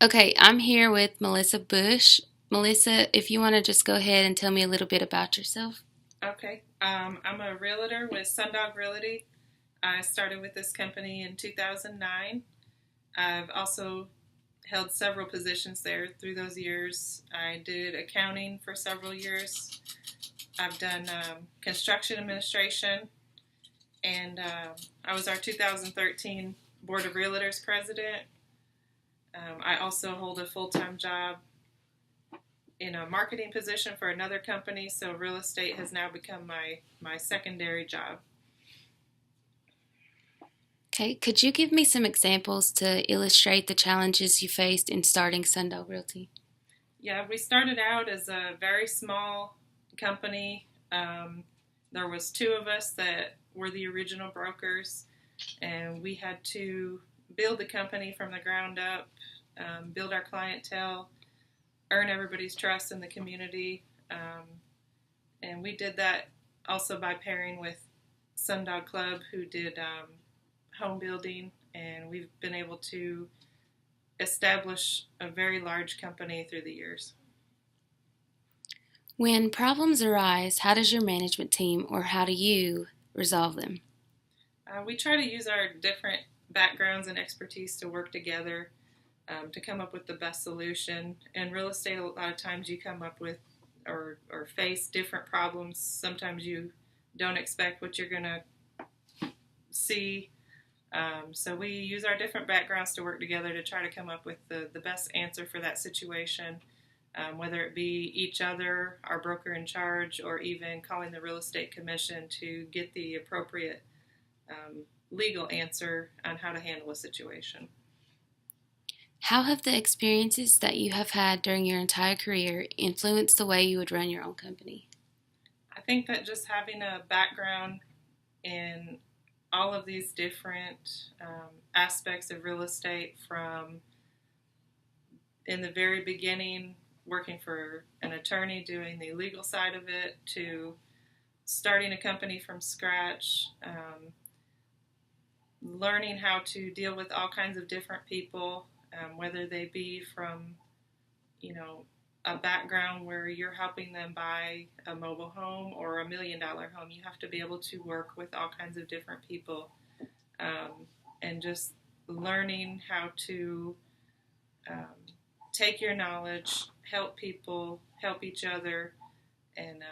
Okay, I'm here with Melissa Bush. Melissa, if you want to just go ahead and tell me a little bit about yourself. Okay. I'm a realtor with Sundog Realty. I started with this company in 2009. I've also held several positions there through those years. I did accounting for several years. I've done construction administration, and I was our 2013 Board of Realtors president. I also hold a full time job in a marketing position for another company, so real estate has now become my secondary job. Okay, could you give me some examples to illustrate the challenges you faced in starting Sundog Realty? Yeah, we started out as a very small company. There was two of us that were the original brokers, and we had to build the company from the ground up, build our clientele, earn everybody's trust in the community, and we did that also by pairing with Sundog Club, who did home building, and we've been able to establish a very large company through the years. When problems arise, how does your management team or how do you resolve them? We try to use our different backgrounds and expertise to work together to come up with the best solution. In real estate, a lot of times you come up with or face different problems. Sometimes you don't expect what you're going to see. So we use our different backgrounds to work together to try to come up with the best answer for that situation, whether it be each other, our broker in charge, or even calling the real estate commission to get the appropriate legal answer on how to handle a situation. How have the experiences that you have had during your entire career influenced the way you would run your own company? I think that just having a background in all of these different aspects of real estate, from in the very beginning working for an attorney doing the legal side of it to starting a company from scratch, learning how to deal with all kinds of different people, whether they be from, you know, a background where you're helping them buy a mobile home or $1 million home. You have to be able to work with all kinds of different people, and just learning how to um, take your knowledge, help people, help each other, and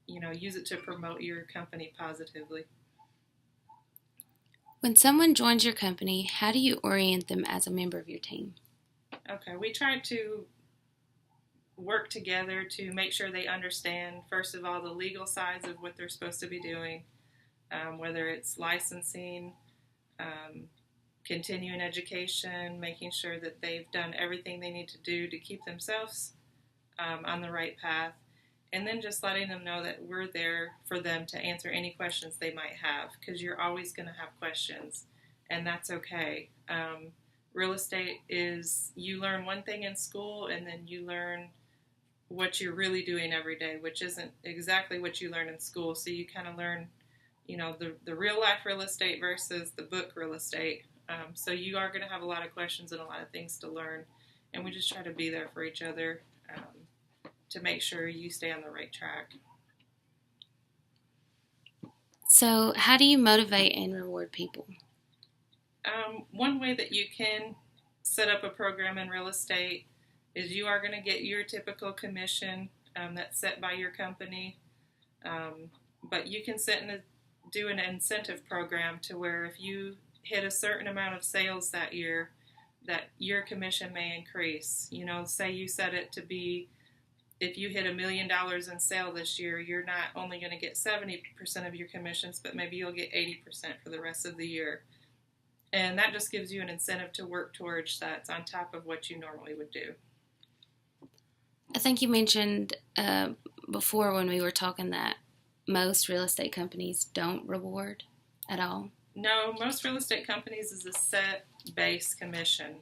use it to promote your company positively. When someone joins your company, how do you orient them as a member of your team? Okay, we try to work together to make sure they understand, first of all, the legal sides of what they're supposed to be doing, whether it's licensing, um, continuing education, making sure that they've done everything they need to do to keep themselves on the right path, and then just letting them know that we're there for them to answer any questions they might have, because you're always going to have questions, and that's okay. Real estate is, you learn one thing in school and then you learn what you're really doing every day, which isn't exactly what you learn in school. So you kind of learn, the real life real estate versus the book real estate. So you are going to have a lot of questions and a lot of things to learn, and we just try to be there for each other, to make sure you stay on the right track. So, how do you motivate and reward people? One way that you can set up a program in real estate is you are going to get your typical commission that's set by your company, but you can do an incentive program to where if you hit a certain amount of sales that year, that your commission may increase. Say you set it to be, if you hit $1 million in sale this year, you're not only going to get 70% of your commissions, but maybe you'll get 80% for the rest of the year. And that just gives you an incentive to work towards that's on top of what you normally would do. I think you mentioned before when we were talking that most real estate companies don't reward at all. No, most real estate companies is a set base commission.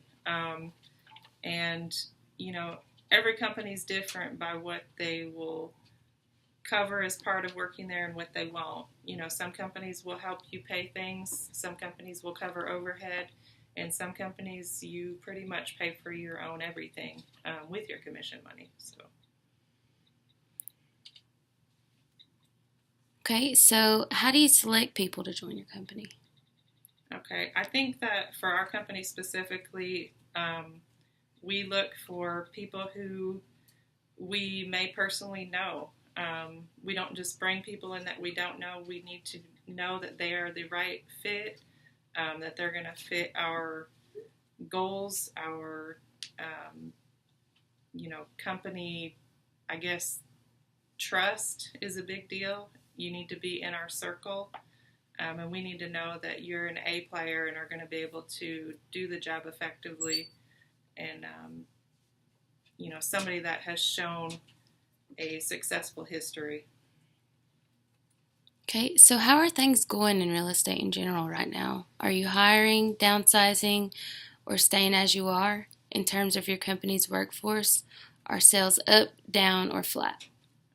And, you know, every company is different by what they will cover as part of working there and what they won't. Some companies will help you pay things, some companies will cover overhead, In some companies, you pretty much pay for your own everything with your commission money. So. Okay, so how do you select people to join your company? Okay, I think that for our company specifically, we look for people who we may personally know. We don't just bring people in that we don't know. We need to know that they are the right fit, that they're going to fit our goals, our, company, I guess, trust is a big deal. You need to be in our circle, and we need to know that you're an A player and are going to be able to do the job effectively, and somebody that has shown a successful history. Okay, so how are things going in real estate in general right now? Are you hiring, downsizing, or staying as you are in terms of your company's workforce? Are sales up, down, or flat?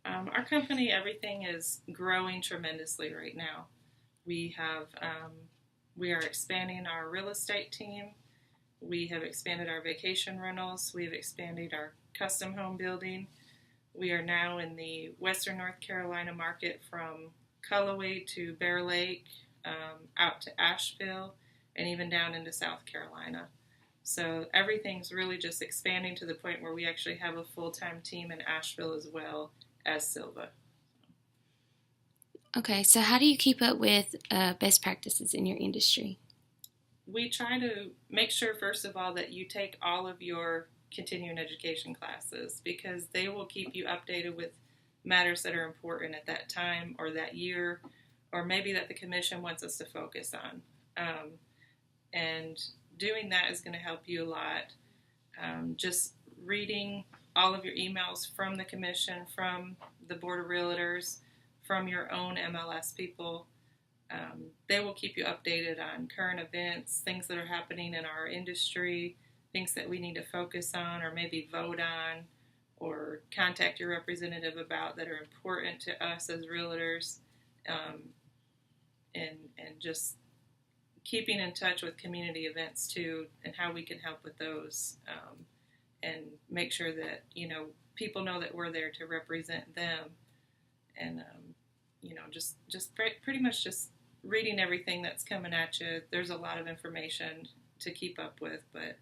Our company, everything is growing tremendously right now. We have we are expanding our real estate team. We have expanded our vacation rentals. We have expanded our custom home building. We are now in the Western North Carolina market from Cullowhee to Bear Lake, out to Asheville, and even down into South Carolina. So everything's really just expanding to the point where we actually have a full-time team in Asheville as well as Silva. Okay, so how do you keep up with best practices in your industry? We try to make sure, first of all, that you take all of your continuing education classes because they will keep you updated with matters that are important at that time or that year, or maybe that the commission wants us to focus on. And doing that is going to help you a lot. Just reading all of your emails from the commission, from the Board of Realtors, from your own MLS people. They will keep you updated on current events, things that are happening in our industry, things that we need to focus on or maybe vote on or contact your representative about that are important to us as realtors, and just keeping in touch with community events too and how we can help with those, and make sure that people know that we're there to represent them, and just pretty much just reading everything that's coming at you. There's a lot of information to keep up with, but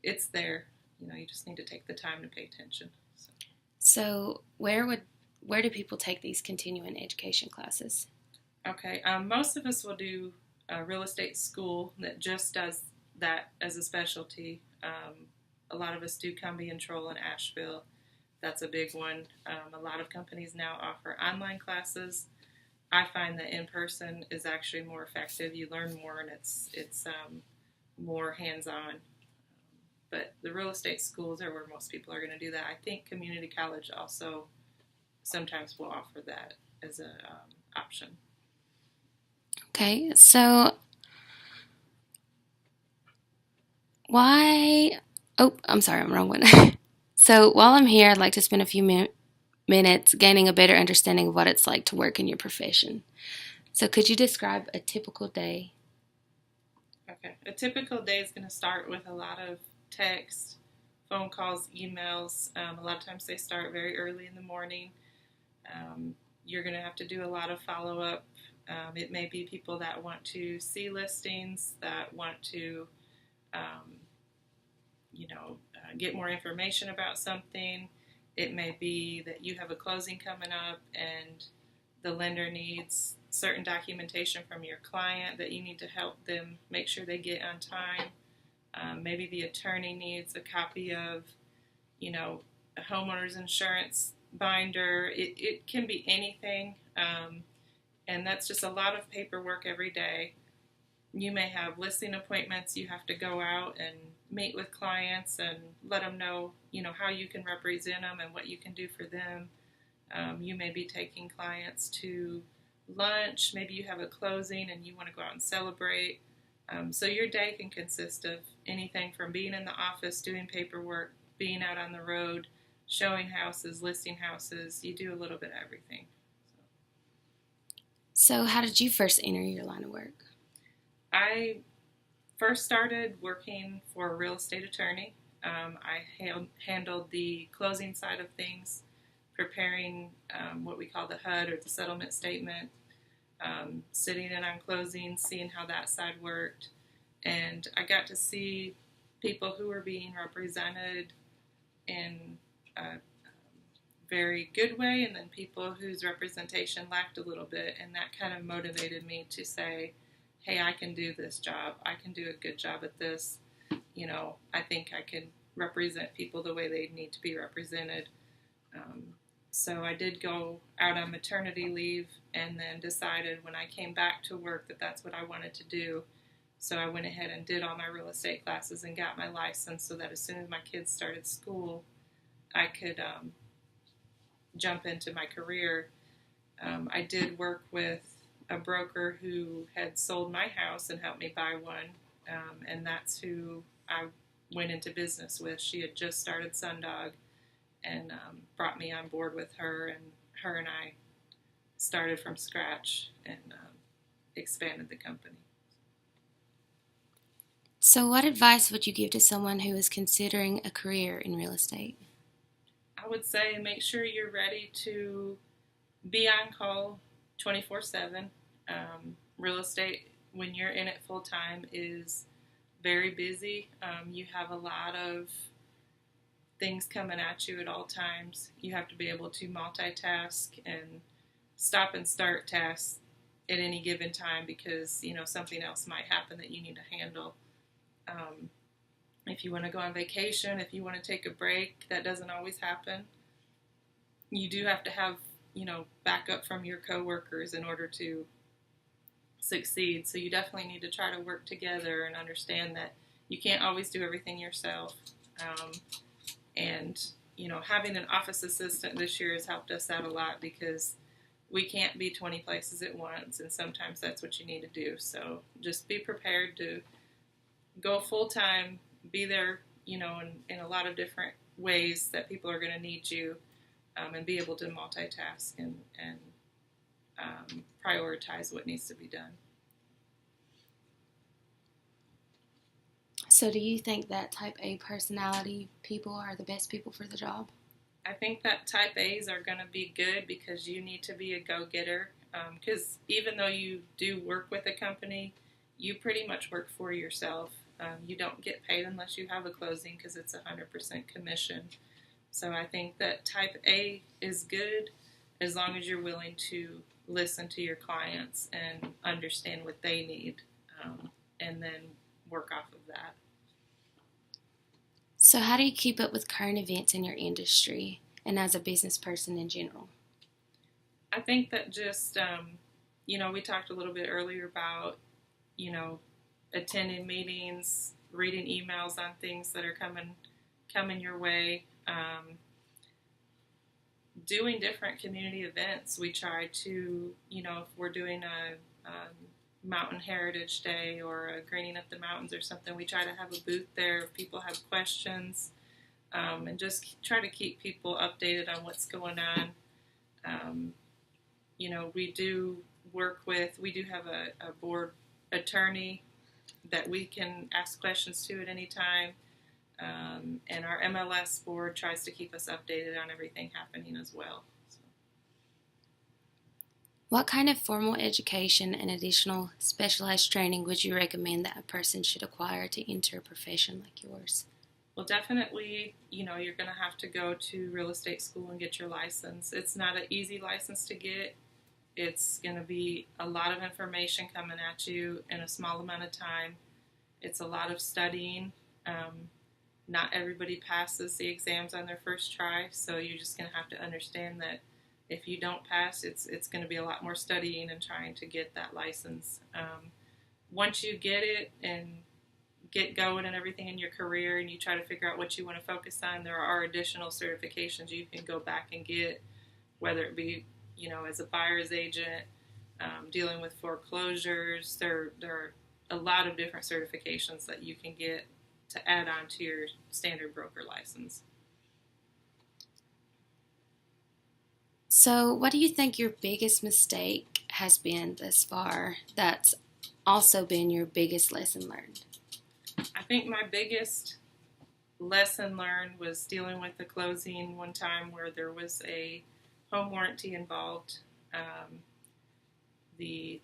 it's there. You just need to take the time to pay attention. So where do people take these continuing education classes? Okay, most of us will do a real estate school that just does that as a specialty. A lot of us do Cumbie and Troll in Asheville. That's a big one. A lot of companies now offer online classes. I find that in person is actually more effective. You learn more, and it's more hands-on. But the real estate schools are where most people are going to do that. I think community college also sometimes will offer that as an option. Okay, so I'm sorry, I'm wrong one. So while I'm here, I'd like to spend a few minutes gaining a better understanding of what it's like to work in your profession. So could you describe a typical day? Okay, a typical day is going to start with a lot of text, phone calls, emails. A lot of times they start very early in the morning. You're going to have to do a lot of follow-up. It may be people that want to see listings, that want to get more information about something. It may be that you have a closing coming up and the lender needs certain documentation from your client that you need to help them make sure they get on time. Maybe the attorney needs a copy of, a homeowner's insurance binder. It can be anything, and that's just a lot of paperwork every day. You may have listing appointments. You have to go out and meet with clients and let them know, how you can represent them and what you can do for them. You may be taking clients to lunch. Maybe you have a closing and you want to go out and celebrate. So your day can consist of anything from being in the office, doing paperwork, being out on the road, showing houses, listing houses. You do a little bit of everything. So how did you first enter your line of work? I first started working for a real estate attorney. I handled the closing side of things, preparing what we call the HUD or the settlement statement, sitting in on closing, seeing how that side worked. And I got to see people who were being represented in a very good way, and then people whose representation lacked a little bit. And that kind of motivated me to say, hey, I can do this job. I can do a good job at this. I think I can represent people the way they need to be represented. Um, so I did go out on maternity leave and then decided when I came back to work that that's what I wanted to do. So I went ahead and did all my real estate classes and got my license so that as soon as my kids started school, I could jump into my career. I did work with a broker who had sold my house and helped me buy one, and that's who I went into business with. She had just started Sundog and brought me on board with her, and her and I started from scratch and expanded the company. So, what advice would you give to someone who is considering a career in real estate? I would say make sure you're ready to be on call 24/7. Real estate, when you're in it full time, is very busy. You have a lot of things coming at you at all times. You have to be able to multitask and stop and start tasks at any given time because something else might happen that you need to handle. If you want to go on vacation, if you want to take a break, that doesn't always happen. You do have to have backup from your coworkers in order to succeed. So you definitely need to try to work together and understand that you can't always do everything yourself. And having an office assistant this year has helped us out a lot because we can't be 20 places at once, and sometimes that's what you need to do. So just be prepared to go full time, be there, in a lot of different ways that people are going to need you, and be able to multitask and prioritize what needs to be done. So, do you think that type A personality people are the best people for the job? I think that type A's are going to be good because you need to be a go-getter. Because even though you do work with a company, you pretty much work for yourself. You don't get paid unless you have a closing because it's 100% commission. So I think that type A is good as long as you're willing to listen to your clients and understand what they need, and then work off of that. So, how do you keep up with current events in your industry and as a business person in general? I think that just, we talked a little bit earlier about, attending meetings, reading emails on things that are coming your way, doing different community events. We try to, if we're doing a Mountain Heritage Day or a Greening Up the Mountains or something, we try to have a booth there if people have questions, and just try to keep people updated on what's going on. We do we do have a board attorney that we can ask questions to at any time. And our MLS board tries to keep us updated on everything happening as well. So. What kind of formal education and additional specialized training would you recommend that a person should acquire to enter a profession like yours? Well, definitely, you're going to have to go to real estate school and get your license. It's not an easy license to get. It's going to be a lot of information coming at you in a small amount of time. It's a lot of studying. Not everybody passes the exams on their first try, so you're just going to have to understand that if you don't pass, it's going to be a lot more studying and trying to get that license. Once you get it and get going and everything in your career and you try to figure out what you want to focus on, there are additional certifications you can go back and get, whether it be, as a buyer's agent, dealing with foreclosures. There are a lot of different certifications that you can get to add on to your standard broker license. So, what do you think your biggest mistake has been thus far that's also been your biggest lesson learned? think my biggest lesson learned was dealing with the closing one time where there was a home warranty involved. The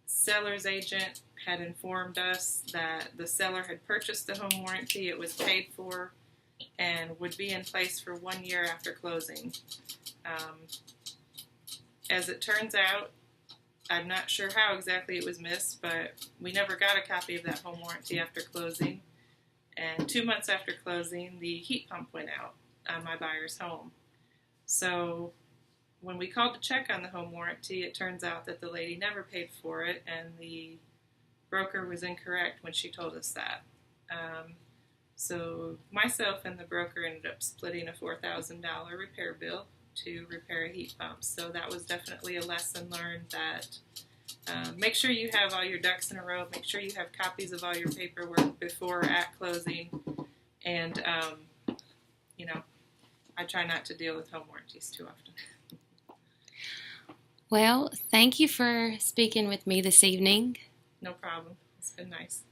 seller's agent had informed us that the seller had purchased the home warranty, it was paid for, and would be in place for 1 year after closing. Um, as it turns out, I'm not sure how exactly it was missed, but we never got a copy of that home warranty after closing. And 2 months after closing, the heat pump went out on my buyer's home. So when we called to check on the home warranty, it turns out that the lady never paid for it, and the broker was incorrect when she told us that. So myself and the broker ended up splitting a $4,000 repair bill to repair a heat pump. So that was definitely a lesson learned that make sure you have all your ducks in a row. Make sure you have copies of all your paperwork before or at closing. And, I try not to deal with home warranties too often. Well, thank you for speaking with me this evening. No problem. It's been nice.